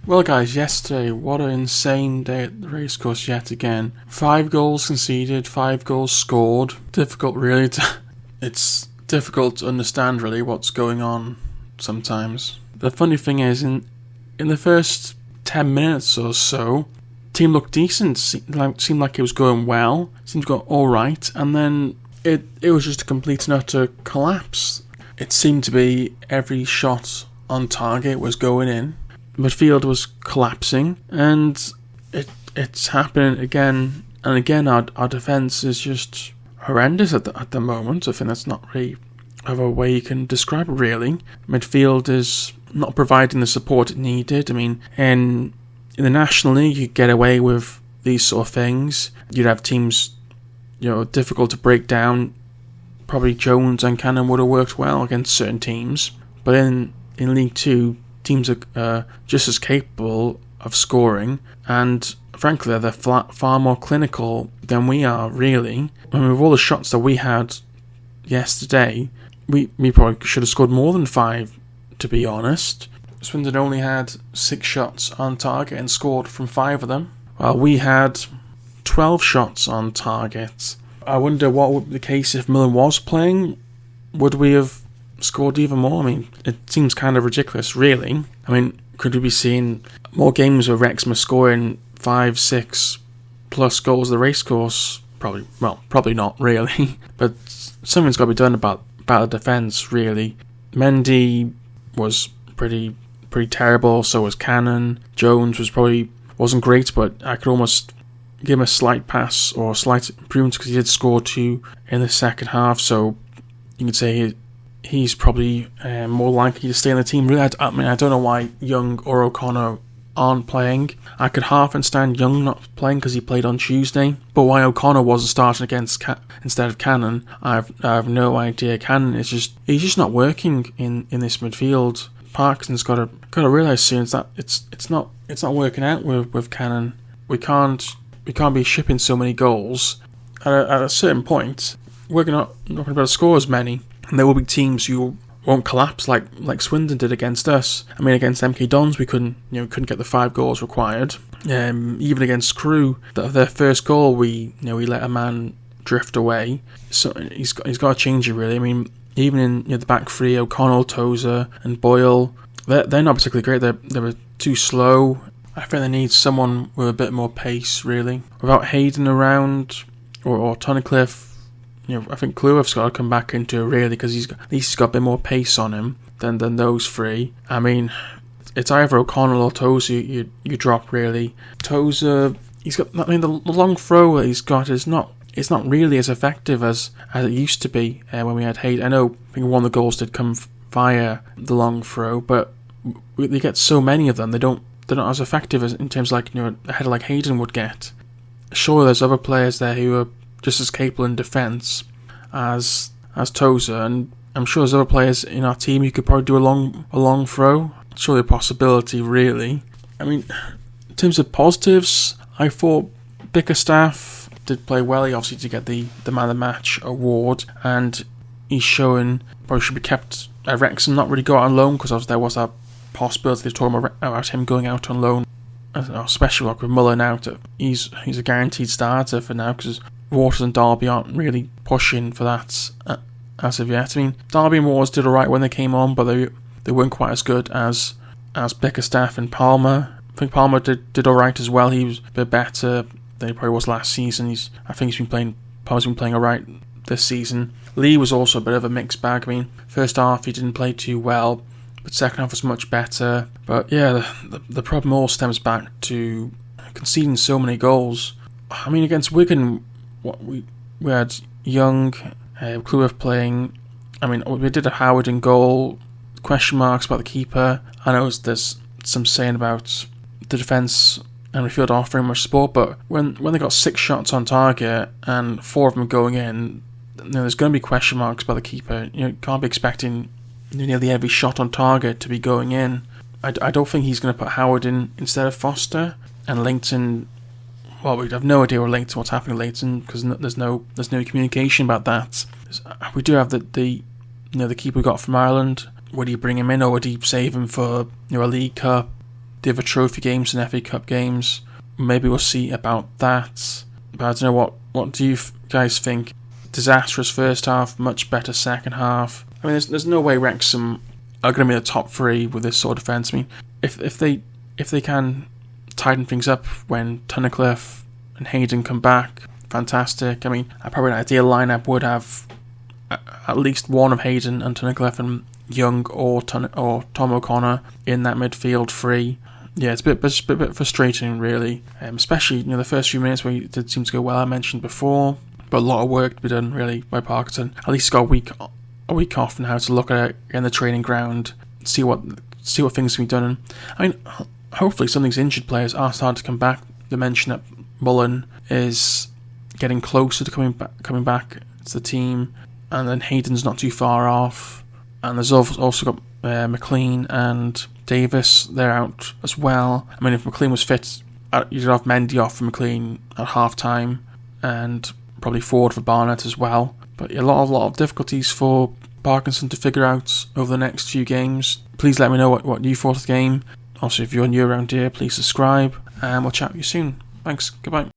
Well, guys, yesterday, what an insane day at the racecourse yet again. 5 goals conceded, 5 goals scored. Difficult, really. It's difficult to understand, really, what's going on sometimes. The funny thing is, in the first 10 minutes or so, team looked decent. Seemed like it was going well. Seemed to go all right. And then it was just a complete and utter collapse. It seemed to be every shot on target was going in. Midfield was collapsing, and it's happening again and again. Our defence is just horrendous at the moment. I think that's not really a way you can describe it, really. Midfield is not providing the support it needed. I mean, in the National League, you get away with these sort of things. You'd have teams, difficult to break down. Probably Jones and Cannon would have worked well against certain teams, but in League 2, teams are just as capable of scoring, and frankly they're far more clinical than we are, really. I mean, with all the shots that we had yesterday, we probably should have scored more than 5, to be honest. Swindon only had 6 shots on target and scored from 5 of them, while we had 12 shots on target. I wonder what would be the case if Millen was playing. Would we have scored even more? I mean, it seems kind of ridiculous, really. I mean, could we be seeing more games where Wrexham are scoring 5, 6 plus goals at the racecourse? Probably not, really. But something's got to be done about the defence, really. Mendy was pretty terrible, so was Cannon. Jones wasn't great, but I could almost give him a slight pass or a slight improvement because he did score 2 in the second half, so you could say he's probably more likely to stay in the team. Really, I don't know why Young or O'Connor aren't playing. I could half understand Young not playing because he played on Tuesday, but why O'Connor wasn't starting against instead of Cannon, I have no idea. Cannon is he's just not working in this midfield. Parkinson's got to realise soon that it's not working out with Cannon. We can't be shipping so many goals. At a certain point, we're not going to be able to score as many. And there will be teams who won't collapse like Swindon did against us. I mean, against MK Dons, we couldn't get the 5 goals required. Even against Crewe, their first goal, we let a man drift away. So he's got to change it, really. I mean, even in the back three, O'Connell, Tozer, and Boyle, they're not particularly great. They were too slow. I think they need someone with a bit more pace, really. Without Hayden around or Tunnicliffe, I think Cleworth's got to come back into it, really, because at least he's got a bit more pace on him than those 3. I mean, it's either O'Connell or Tozer you drop, really. Tozer, the long throw that he's got is not really as effective as it used to be when we had Hayden. I think one of the goals did come via the long throw, but we get so many of them, they're not as effective as in terms of a header like Hayden would get. Sure, there's other players there who are just as capable in defence as Tozer, and I'm sure there's other players in our team who could probably do a long throw. Surely a possibility, really. I mean, in terms of positives, I thought Bickerstaff did play well. He obviously did get the Man of the Match award, and he's showing probably should be kept at Wrexham, not really go out on loan, because there was that possibility of talking about him going out on loan, especially with Muller out. He's a guaranteed starter for now, because Waters and Derby aren't really pushing for that as of yet. I mean, Derby and Waters did alright when they came on, but they weren't quite as good as Bickerstaff and Palmer. I think Palmer did alright as well. He was a bit better than he probably was last season. Palmer's been playing alright this season. Lee was also a bit of a mixed bag. I mean, first half he didn't play too well, but second half was much better. But yeah, the problem all stems back to conceding so many goals. I mean, against Wigan, we had Young, Cleworth playing. I mean, we did a Howard in goal. Question marks about the keeper. I know there's some saying about the defence and midfield offering much support, but when they got 6 shots on target and 4 of them going in, there's going to be question marks about the keeper. You can't be expecting nearly every shot on target to be going in. I don't think he's going to put Howard in instead of Foster, and Langton. Well, we have no idea what's happening to Leighton, because there's no communication about that. We do have the keeper we got from Ireland. Would he bring him in, or would he save him for a League Cup the other trophy games and FA Cup games. Maybe we'll see about that. But I don't know, what do you guys think? Disastrous first half, much better second half. I mean, there's no way Wrexham are going to be in the top 3 with this sort of defence. I mean, if they can tighten things up when Tunnicliffe and Hayden come back, fantastic. I mean, probably an ideal lineup would have at least one of Hayden and Tunnicliffe and Young or Tom O'Connor in that midfield 3. Yeah, it's a bit frustrating, really. Especially the first few minutes where it did seem to go well. I mentioned before, but a lot of work to be done really by Parkinson. At least got a week off and how to look at it in the training ground, see what things can be done. And I mean, hopefully some of these injured players are starting to come back. They mentioned that Mullen is getting closer to coming back to the team, and then Hayden's not too far off. And there's also got McLean and Davis. They're out as well. I mean, if McLean was fit, you'd have Mendy off for McLean at half time, and probably forward for Barnett as well. But a lot of difficulties for Parkinson to figure out over the next few games. Please let me know what you thought of the game. Also, if you're new around here, please subscribe, and we'll chat with you soon. Thanks. Goodbye.